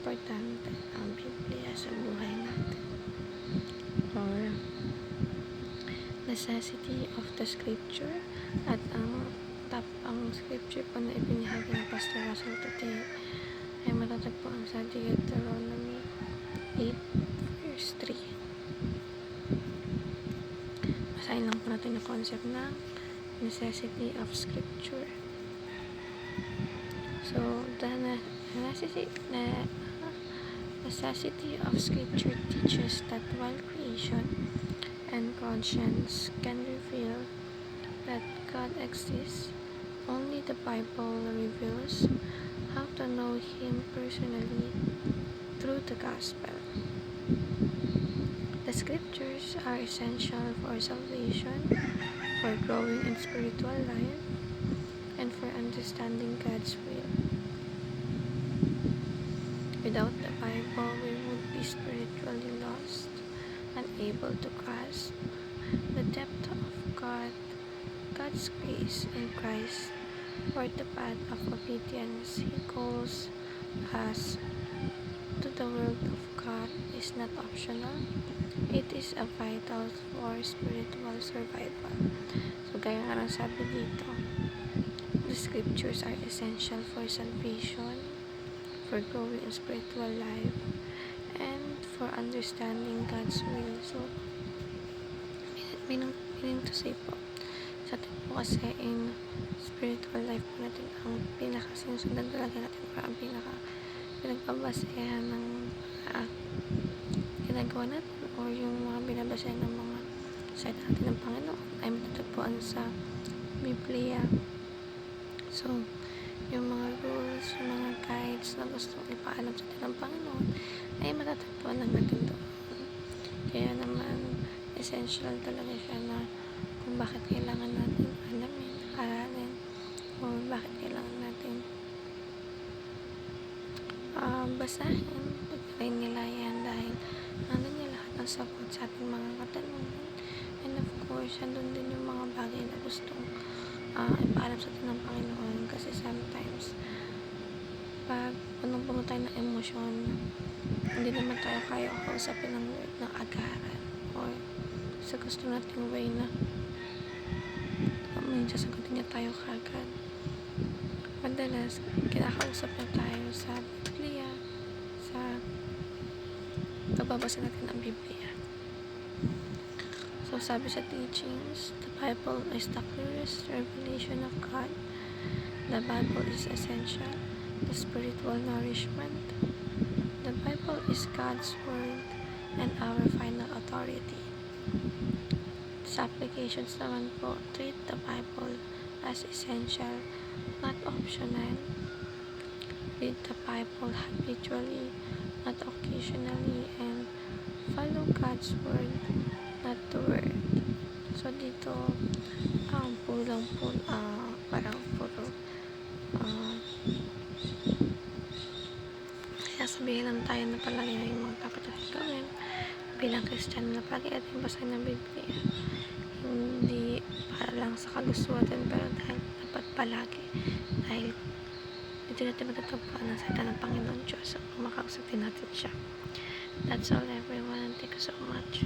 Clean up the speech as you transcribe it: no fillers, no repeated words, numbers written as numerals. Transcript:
importante ang Biblia sa buhay natin, or necessity of the scripture. At ang scripture po na ibinahagi ng Pastor Russell today ay matatagpuan sa Deuteronomy 8 verse 3. Basahin lang po natin yung concept ng necessity of scripture. So, the necessity of scripture teaches that while creation and conscience can reveal that God exists, only the Bible reveals how to know Him personally through the gospel. The scriptures are essential for salvation, for growing in spiritual life, and for understanding God's will. Without the Bible, we would be spiritually lost, unable to grasp the depth of God's grace in Christ, or the path of obedience He calls us to. The Word of God is not optional. It is a vital for spiritual survival. So, gaya nga ng sabi dito, the scriptures are essential for salvation, for growing in spiritual life, and for understanding God's will. So, meaning to say po, sa atin po kasi in spiritual life po natin, ang pinakasinusundan talaga natin, or ang pinagbabasehan ng ginagawa natin, or yung mga binabasehan ng mga salita natin ng Panginoon ay matatagpuan sa Biblia. So, yung mga rules, yung mga guides na gusto ipaalam sa atin ng Panginoon ay matatagpuan lang natin doon. Kaya naman, essential talaga siya na kung bakit kailangan natin alamin, aralin, o bakit kailangan natin basahin, pagkainilayan, dahil nandun yung lahat ng sagot sa ating mga katanungan. And of course, nandun din yung mga bagay na gustong ipaalam sa atin ng Panginoon, kasi sometimes pag punong-puno tayo ng emosyon, hindi naman tayo kaya kausapin ng Lord ng agaran, or sa gusto nating way na may sasagutin niya tayo kagad. Madalas, kinakausap na tayo sa Biblia, sa pagbabasa natin ng Biblia. So, sabi sa teachings, the Bible is the clearest revelation of God. The Bible is essential to spiritual nourishment. The Bible is God's Word and our final authority. Sa applications naman po, treat the Bible as essential, not optional. Read the Bible habitually, not occasionally, and follow God's Word, not the Word. So, dito, parang puro sasabihin lang tayo na palagi na yung mga dapat natin gawin bilang Kristiyano, na palagi natin basahin ng Biblia. Hindi para lang sa kagustuhan, pero dapat palagi, dahil dito natin matatagpuan ang salita ng Panginoon Diyos, at makausap din natin siya. That's all, everyone, and thank you so much.